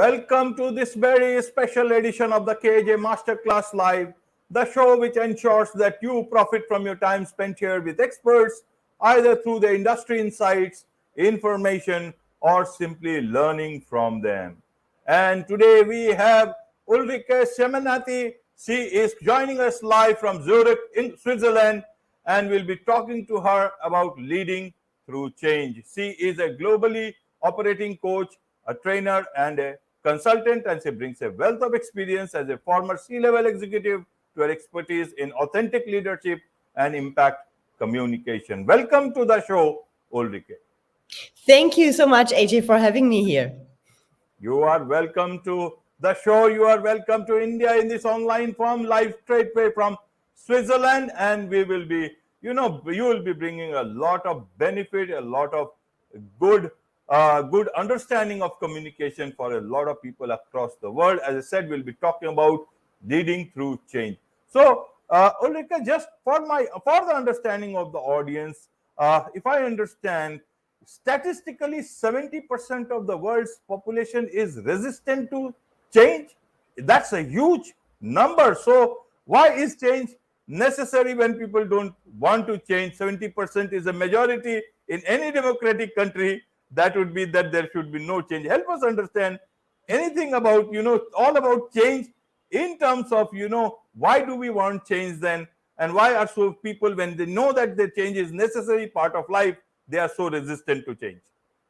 Welcome to this very special edition of the KAJ Masterclass Live, the show which ensures that you profit from your time spent here with experts, either through the industry insights, information, or simply learning from them. And today we have Ulrike Seminati. She is joining us live from Zurich in Switzerland, and we'll be talking to her about leading through change. She is a globally operating coach, a trainer, and a consultant, and she brings a wealth of experience as a former C-level executive to her expertise in authentic leadership and impact communication. Welcome to the show, Ulrike. Thank you so much, AJ, for having me here. You are welcome to the show. You are welcome to India in this online form, live straight way from Switzerland, and we will be, you will be bringing a lot of benefit, a lot of good understanding of communication for a lot of people across the world. As I said, we'll be talking about leading through change. So, Ulrike, just for the understanding of the audience, if I understand, statistically 70% of the world's population is resistant to change. That's a huge number. So why is change necessary when people don't want to change? 70% is a majority in any democratic country. That would be that there should be no change. Help us understand anything about, all about change in terms of, why do we want change then? And why are so people, when they know that the change is necessary part of life, they are so resistant to change?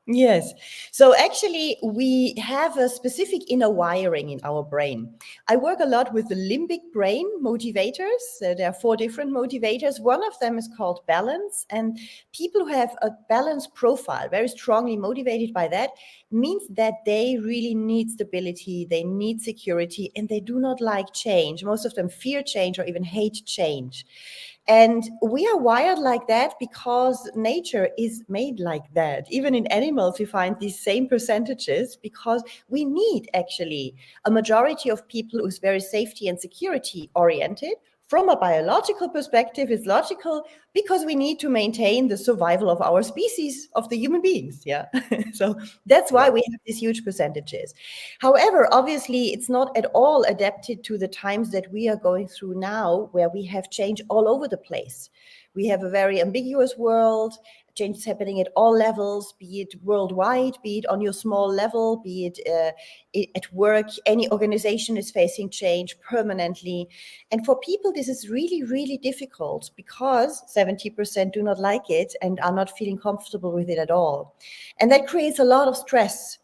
Yes. So actually, we have a specific inner wiring in our brain. I work a lot with the limbic brain motivators. So there are 4 different motivators. One of them is called balance. And people who have a balanced profile, very strongly motivated by that, means that they really need stability, they need security, and they do not like change. Most of them fear change or even hate change. And we are wired like that because nature is made like that. Even in animals, we find these same percentages because we need actually a majority of people who's very safety and security oriented. From a biological perspective, it's logical because we need to maintain the survival of our species, of the human beings. Yeah. So that's why we have these huge percentages. However, obviously, it's not at all adapted to the times that we are going through now, where we have change all over the place. We have a very ambiguous world. Change is happening at all levels, be it worldwide, be it on your small level, be it at work. Any organization is facing change permanently. And for people, this is really, really difficult because 70% do not like it and are not feeling comfortable with it at all. And that creates a lot of stress.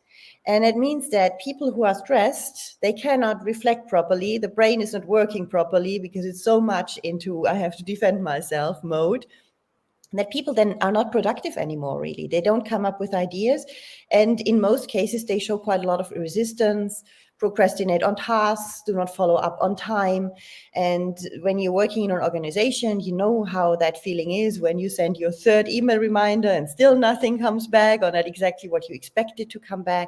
And it means that people who are stressed, they cannot reflect properly. The brain is not working properly because it's so much into I have to defend myself mode, that people then are not productive anymore, really. They don't come up with ideas. And in most cases, they show quite a lot of resistance, procrastinate on tasks, do not follow up on time. And when you're working in an organization, you know how that feeling is when you send your 3rd email reminder and still nothing comes back, or not exactly what you expected to come back.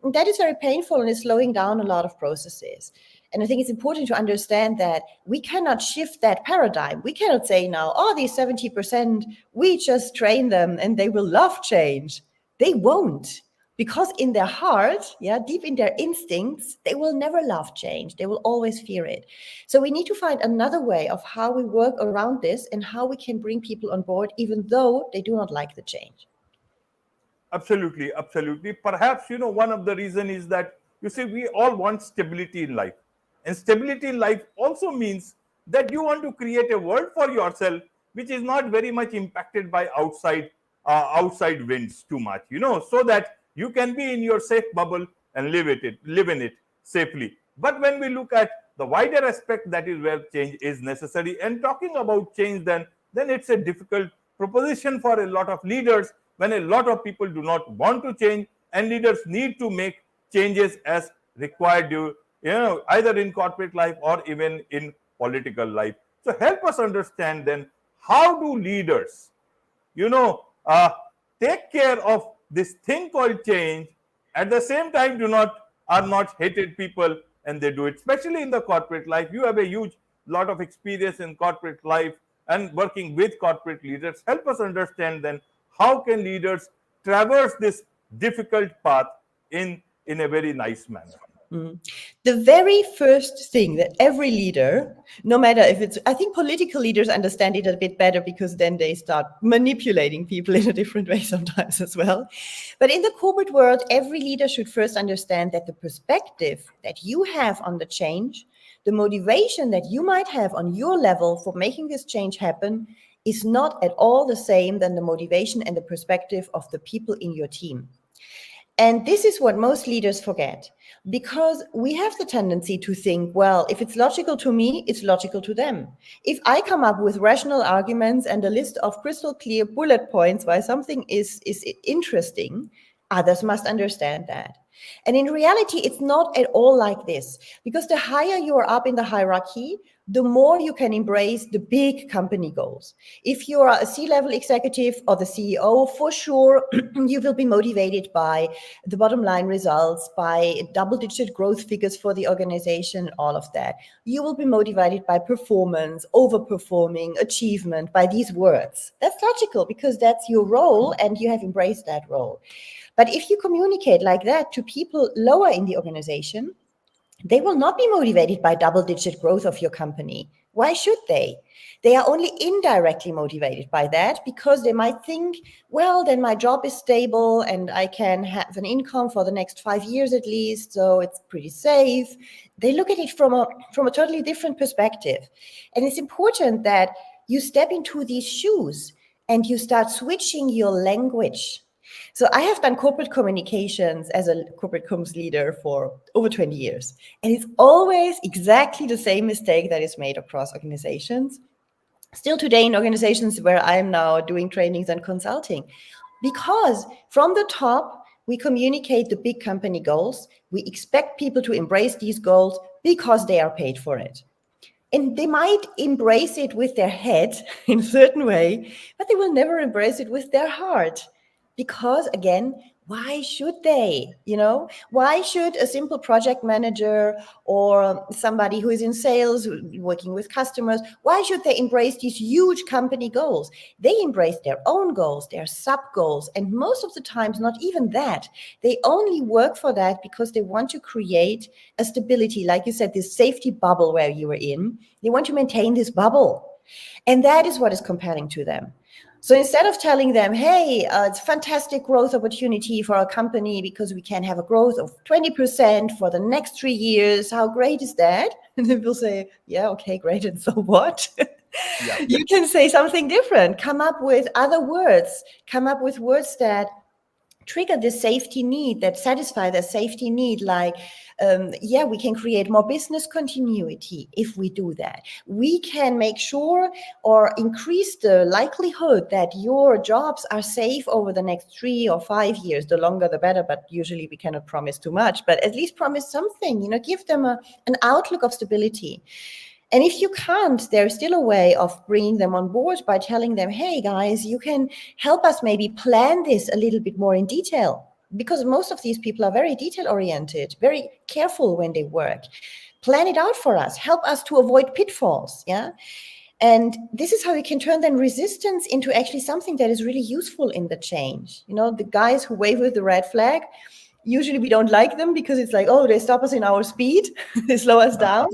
And that is very painful and is slowing down a lot of processes. And I think it's important to understand that we cannot shift that paradigm. We cannot say now, these 70%, we just train them and they will love change. They won't, because in their heart, deep in their instincts, they will never love change. They will always fear it. So we need to find another way of how we work around this and how we can bring people on board, even though they do not like the change. Absolutely, absolutely. Perhaps, one of the reasons is that, we all want stability in life. And stability in life also means that you want to create a world for yourself which is not very much impacted by outside winds too much, so that you can be in your safe bubble and live in it safely. But when we look at the wider aspect, that is where change is necessary. And talking about change, then it's a difficult proposition for a lot of leaders when a lot of people do not want to change, and leaders need to make changes as required, either in corporate life or even in political life. So help us understand then, how do leaders, take care of this thing called change, at the same time are not hated people, and they do it, especially in the corporate life. You have a huge lot of experience in corporate life and working with corporate leaders. Help us understand then, how can leaders traverse this difficult path in in a very nice manner. The very first thing that every leader, no matter if it's, I think political leaders understand it a bit better because then they start manipulating people in a different way sometimes as well. But in the corporate world, every leader should first understand that the perspective that you have on the change, the motivation that you might have on your level for making this change happen is not at all the same than the motivation and the perspective of the people in your team. And this is what most leaders forget, because we have the tendency to think, well, if it's logical to me, it's logical to them. If I come up with rational arguments and a list of crystal clear bullet points why something is interesting, others must understand that. And in reality, it's not at all like this, because the higher you are up in the hierarchy, the more you can embrace the big company goals. If you are a C-level executive or the CEO, for sure, you will be motivated by the bottom line results, by double-digit growth figures for the organization, all of that. You will be motivated by performance, overperforming, achievement, by these words. That's logical because that's your role and you have embraced that role. But if you communicate like that to people lower in the organization, they will not be motivated by double-digit growth of your company. Why should they? They are only indirectly motivated by that because they might think, well, then my job is stable and I can have an income for the next 5 years at least, so it's pretty safe. They look at it from a totally different perspective. And it's important that you step into these shoes and you start switching your language. So I have done corporate communications as a corporate comms leader for over 20 years. And it's always exactly the same mistake that is made across organizations. Still today in organizations where I'm now doing trainings and consulting. Because from the top, we communicate the big company goals. We expect people to embrace these goals because they are paid for it. And they might embrace it with their head in a certain way, but they will never embrace it with their heart. Because again, why should they? Why should a simple project manager or somebody who is in sales, working with customers, why should they embrace these huge company goals? They embrace their own goals, their sub goals, and most of the times, not even that. They only work for that because they want to create a stability, like you said, this safety bubble where you were in. They want to maintain this bubble. And that is what is compelling to them. So instead of telling them, hey, it's a fantastic growth opportunity for our company because we can have a growth of 20% for the next 3 years, how great is that? And then we'll say, yeah, okay, great. And so what? Yeah. You can say something different. Come up with other words. Come up with words that trigger the safety need, that satisfy the safety need, like, we can create more business continuity if we do that. We can make sure or increase the likelihood that your jobs are safe over the next 3 or 5 years. The longer, the better, but usually we cannot promise too much, but at least promise something, give them an outlook of stability. And if you can't, there's still a way of bringing them on board by telling them, hey, guys, you can help us maybe plan this a little bit more in detail. Because most of these people are very detail-oriented, very careful when they work. Plan it out for us. Help us to avoid pitfalls, yeah? And this is how you can turn then resistance into actually something that is really useful in the change. The guys who wave with the red flag, usually we don't like them because it's like, oh, they stop us in our speed. They slow us down.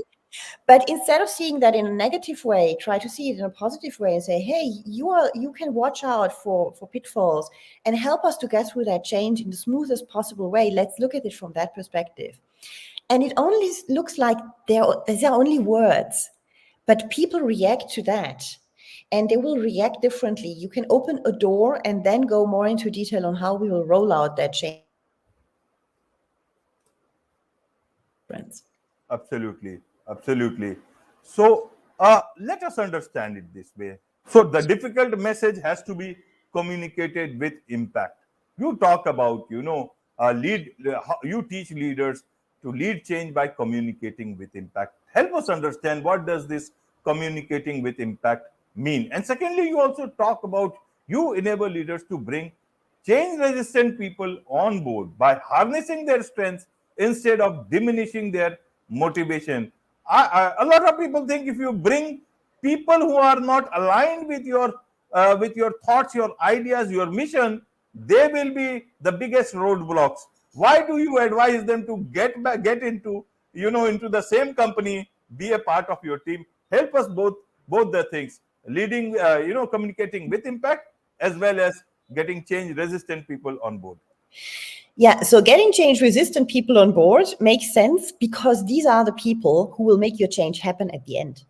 But instead of seeing that in a negative way, try to see it in a positive way and say, hey, you can watch out for pitfalls and help us to get through that change in the smoothest possible way. Let's look at it from that perspective. And it only looks like they're only words, but people react to that. And they will react differently. You can open a door and then go more into detail on how we will roll out that change. Absolutely. So let us understand it this way. So the difficult message has to be communicated with impact. You talk about, you teach leaders to lead change by communicating with impact. Help us understand, what does this communicating with impact mean? And secondly, you also talk about, you enable leaders to bring change-resistant people on board by harnessing their strengths instead of diminishing their motivation. A lot of people think if you bring people who are not aligned with your thoughts, your ideas, your mission, they will be the biggest roadblocks. Why do you advise them to get into, into the same company, be a part of your team? Help us both the things, leading, communicating with impact, as well as getting change resistant people on board. Yeah, so getting change resistant people on board makes sense because these are the people who will make your change happen at the end.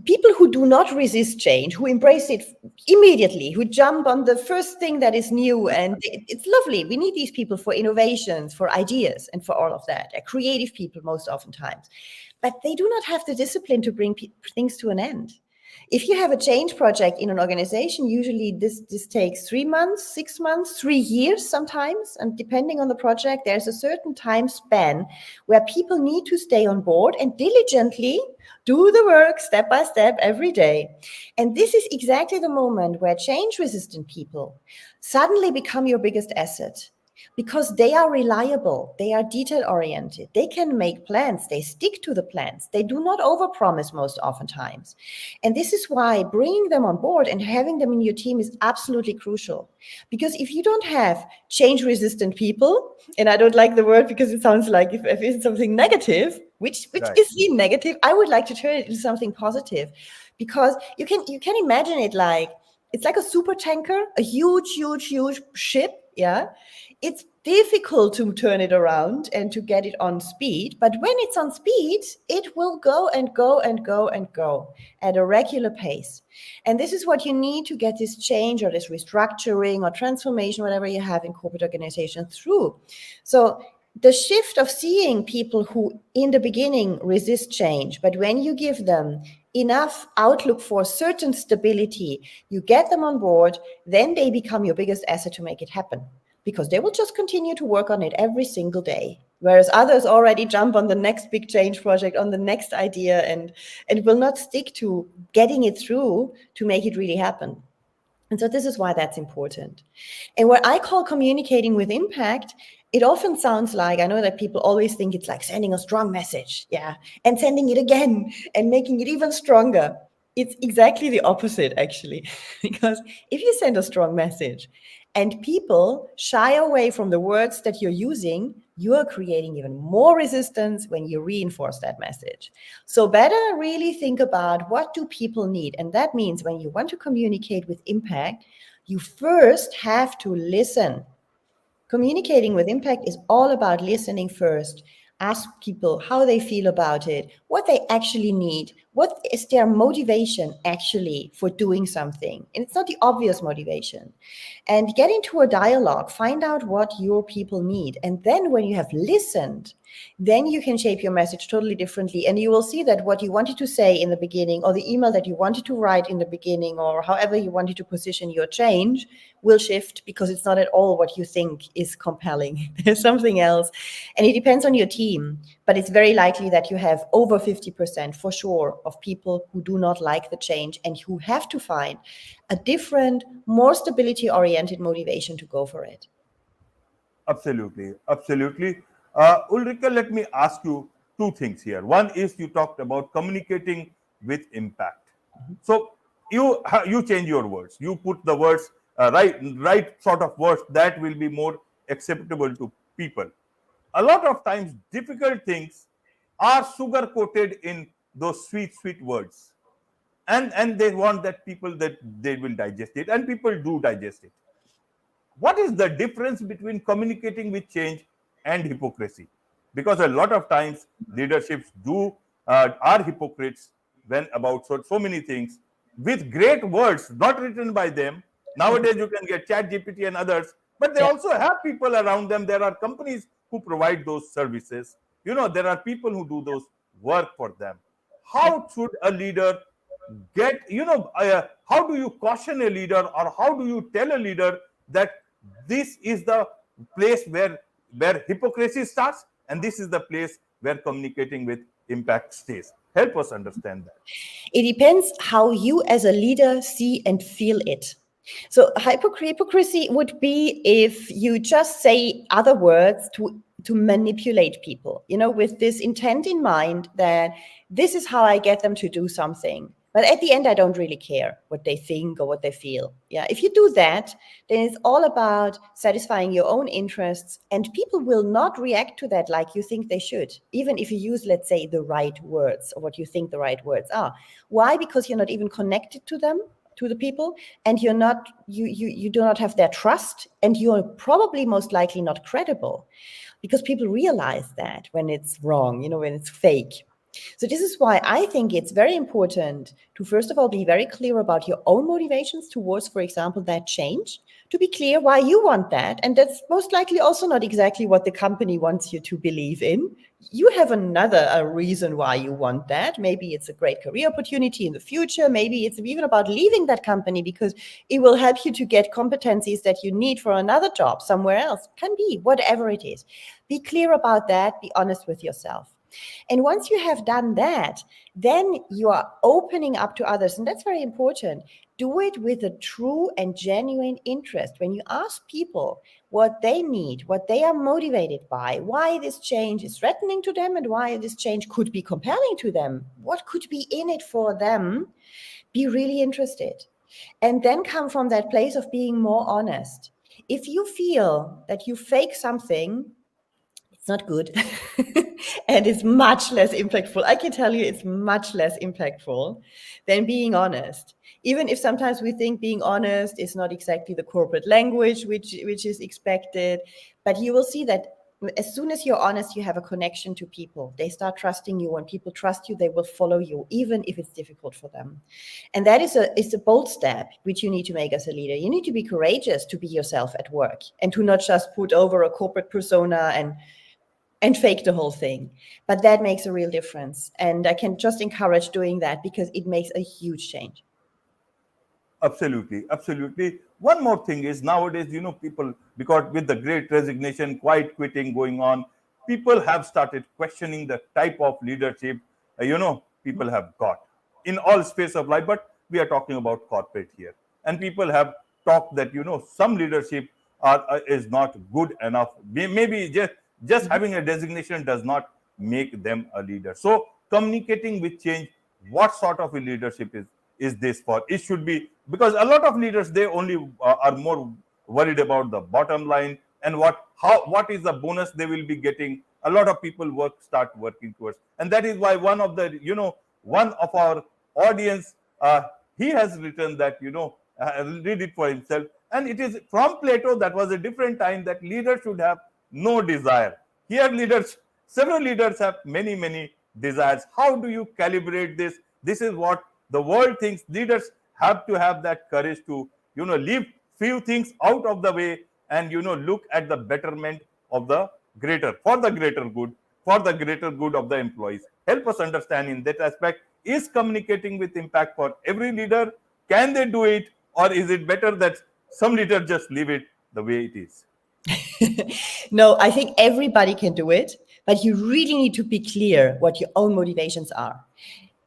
People who do not resist change, who embrace it immediately, who jump on the first thing that is new, and it's lovely. We need these people for innovations, for ideas, and for all of that. They're creative people most oftentimes, but they do not have the discipline to bring things to an end. If you have a change project in an organization, usually this takes 3 months, 6 months, 3 years sometimes. And depending on the project, there's a certain time span where people need to stay on board and diligently do the work step by step every day. And this is exactly the moment where change resistant people suddenly become your biggest asset. Because they are reliable, they are detail oriented, they can make plans, they stick to the plans, they do not overpromise most oftentimes. And this is why bringing them on board and having them in your team is absolutely crucial. Because if you don't have change resistant people, and I don't like the word because it sounds like if it's something negative, which Right. is seen negative, I would like to turn it into something positive. Because you can imagine it like it's like a super tanker, a huge ship, yeah. It's difficult to turn it around and to get it on speed, but when it's on speed, it will go and go and go and go at a regular pace. And this is what you need to get this change or this restructuring or transformation, whatever you have in corporate organizations through. So the shift of seeing people who in the beginning resist change, but when you give them enough outlook for certain stability, you get them on board, then they become your biggest asset to make it happen. Because they will just continue to work on it every single day. Whereas others already jump on the next big change project, on the next idea, and will not stick to getting it through to make it really happen. And so this is why that's important. And what I call communicating with impact, it often sounds like, I know that people always think it's like sending a strong message, yeah, and sending it again and making it even stronger. It's exactly the opposite, actually, because if you send a strong message and people shy away from the words that you're using, you are creating even more resistance when you reinforce that message. So better really think about what do people need. And that means when you want to communicate with impact, you first have to listen. Communicating with impact is all about listening first. Ask people how they feel about it, what they actually need, what is their motivation actually for doing something. And it's not the obvious motivation. And get into a dialogue, find out what your people need. And then when you have listened, then you can shape your message totally differently. And you will see that what you wanted to say in the beginning, or the email that you wanted to write in the beginning, or however you wanted to position your change, will shift because it's not at all what you think is compelling. There's something else. And it depends on your team. But it's very likely that you have over 50% for sure of people who do not like the change and who have to find a different, more stability-oriented motivation to go for it. Absolutely, absolutely. Ulrike, let me ask you two things here. One is you talked about communicating with impact. So you change your words. You put the words right sort of words that will be more acceptable to people. A lot of times, difficult things are sugar coated in those sweet words, and they want that people that they will digest it, and people do digest it. What is the difference between communicating with change and hypocrisy? Because a lot of times leaderships do are hypocrites when about so many things with great words not written by them. Nowadays you can get chat gpt and others, but they Yeah. also have people around them. There are companies who provide those services. There are people who do those work for them. How should a leader get, how do you caution a leader, or how do you tell a leader that this is the place where hypocrisy starts, and this is the place where communicating with impact stays? Help us understand that. It depends how you as a leader see and feel it. So hypocrisy would be if you just say other words to manipulate people, with this intent in mind that this is how I get them to do something. But at the end, I don't really care what they think or what they feel. Yeah, if you do that, then it's all about satisfying your own interests, and people will not react to that like you think they should, even if you use, let's say, the right words or what you think the right words are. Why? Because you're not even connected to them, to the people, and you do not have their trust, and you're probably most likely not credible, because people realize that when it's wrong, when it's fake. So this is why I think it's very important to, first of all, be very clear about your own motivations towards, for example, that change, to be clear why you want that. And that's most likely also not exactly what the company wants you to believe in. You have another reason why you want that. Maybe it's a great career opportunity in the future. Maybe it's even about leaving that company because it will help you to get competencies that you need for another job somewhere else. Can be whatever it is. Be clear about that. Be honest with yourself. And once you have done that, then you are opening up to others. And that's very important. Do it with a true and genuine interest. When you ask people what they need, what they are motivated by, why this change is threatening to them and why this change could be compelling to them, what could be in it for them, be really interested. And then come from that place of being more honest. If you feel that you fake something, it's not good. And it's much less impactful. I can tell you it's much less impactful than being honest. Even if sometimes we think being honest is not exactly the corporate language which is expected, but you will see that as soon as you're honest, you have a connection to people. They start trusting you. When people trust you, they will follow you, even if it's difficult for them. And that is a bold step, which you need to make as a leader. You need to be courageous to be yourself at work and to not just put over a corporate persona and fake the whole thing. But that makes a real difference. And I can just encourage doing that because it makes a huge change. Absolutely, absolutely. One more thing is nowadays, people, because with the great resignation, quiet quitting going on, people have started questioning the type of leadership, people have got in all space of life. But we are talking about corporate here. And people have talked that, some leadership is not good enough. Maybe just having a designation does not make them a leader. So communicating with change, what sort of a leadership is this for? It should be, because a lot of leaders, they only are more worried about the bottom line and what is the bonus they will be getting. A lot of people start working towards, and that is why one of our audience, he has written that, I'll read it for himself, and it is from Plato. That was a different time, that leaders should have no desire. Here several leaders have many desires. How do you calibrate this? This is what the world thinks. Leaders have to have that courage to, leave few things out of the way and, look at the betterment of the for the greater good of the employees. Help us understand in that aspect. Is communicating with impact for every leader? Can they do it? Or is it better that some leaders just leave it the way it is? No, I think everybody can do it, but you really need to be clear what your own motivations are.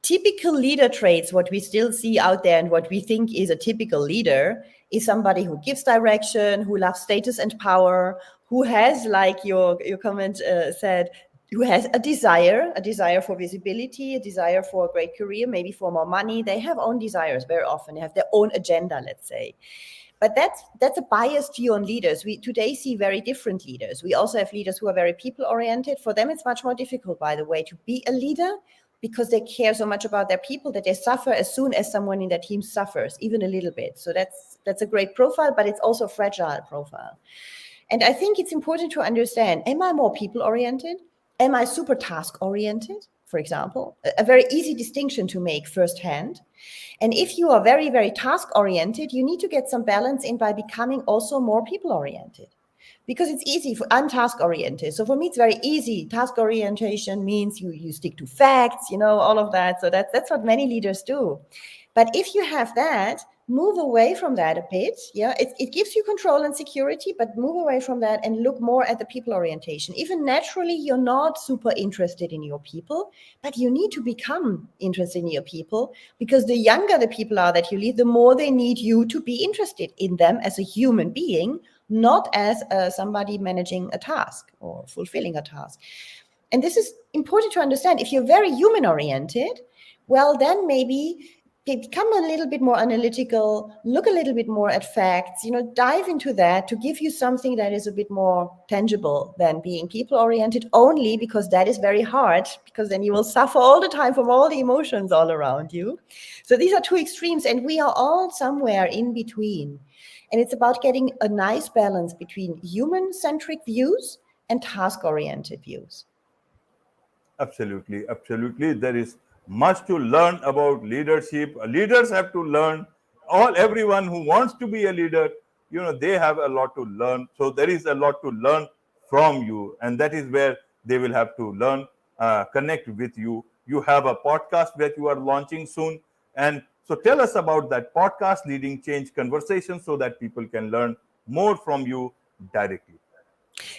Typical leader traits, what we still see out there and what we think is a typical leader, is somebody who gives direction, who loves status and power, who has, like your comment said, who has a desire for visibility, a desire for a great career, maybe for more money. They have own desires very often. They have their own agenda, let's say. But that's a biased view on leaders. We today see very different leaders. We also have leaders who are very people-oriented. For them, it's much more difficult, by the way, to be a leader, because they care so much about their people that they suffer as soon as someone in their team suffers, even a little bit. So that's a great profile, but it's also a fragile profile. And I think it's important to understand, am I more people-oriented? Am I super task-oriented, for example? A very easy distinction to make firsthand. And if you are very, very task-oriented, you need to get some balance in by becoming also more people-oriented. Because it's easy. I'm task-oriented. So for me, it's very easy. Task orientation means you stick to facts, all of that. So that's what many leaders do. But if you have that, move away from that a bit. Yeah, it gives you control and security, but move away from that and look more at the people orientation. Even naturally, you're not super interested in your people, but you need to become interested in your people, because the younger the people are that you lead, the more they need you to be interested in them as a human being, not as somebody managing a task or fulfilling a task. And this is important to understand. If you're very human oriented, well, then maybe become a little bit more analytical, look a little bit more at facts, dive into that to give you something that is a bit more tangible than being people oriented only, because that is very hard, because then you will suffer all the time from all the emotions all around you. So these are two extremes, and we are all somewhere in between. And it's about getting a nice balance between human-centric views and task-oriented views. Absolutely, absolutely. There is much to learn about leadership. Leaders have to learn. Everyone who wants to be a leader, they have a lot to learn. So there is a lot to learn from you, and that is where they will have to learn, connect with you. You have a podcast that you are launching soon, and so tell us about that podcast, Leading Change Conversations, so that people can learn more from you directly.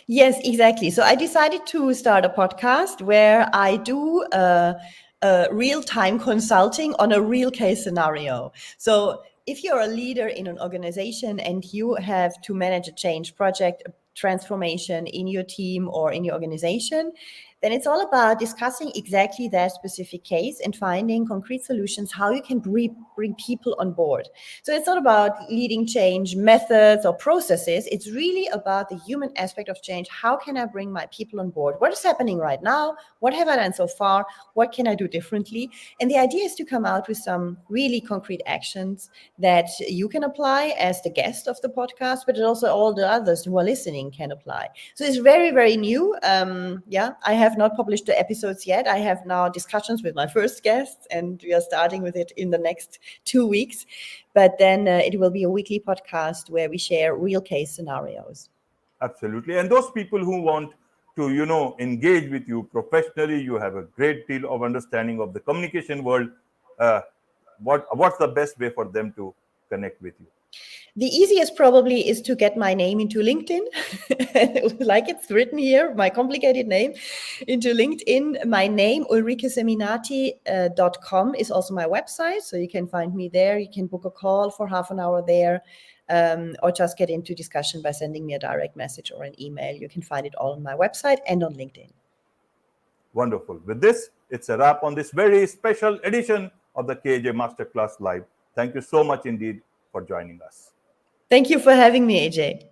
Yes, exactly. So I decided to start a podcast where I do real-time consulting on a real case scenario. So if you're a leader in an organization and you have to manage a change project, a transformation in your team or in your organization, then it's all about discussing exactly that specific case and finding concrete solutions, how you can bring people on board. So it's not about leading change methods or processes. It's really about the human aspect of change. How can I bring my people on board? What is happening right now? What have I done so far? What can I do differently? And the idea is to come out with some really concrete actions that you can apply as the guest of the podcast, but also all the others who are listening can apply. So it's very, very new. I have not published the episodes yet. I have now discussions with my first guests, and we are starting with it in the next 2 weeks. But then it will be a weekly podcast where we share real case scenarios. Absolutely. And those people who want to, engage with you professionally, you have a great deal of understanding of the communication world. What's the best way for them to connect with you? The easiest probably is to get my name into LinkedIn, like it's written here, my complicated name, into LinkedIn. My name, ulrikeseminati.com, is also my website. So you can find me there. You can book a call for half an hour there, or just get into discussion by sending me a direct message or an email. You can find it all on my website and on LinkedIn. Wonderful. With this, it's a wrap on this very special edition of the KAJ Masterclass Live. Thank you so much indeed for joining us. Thank you for having me, AJ.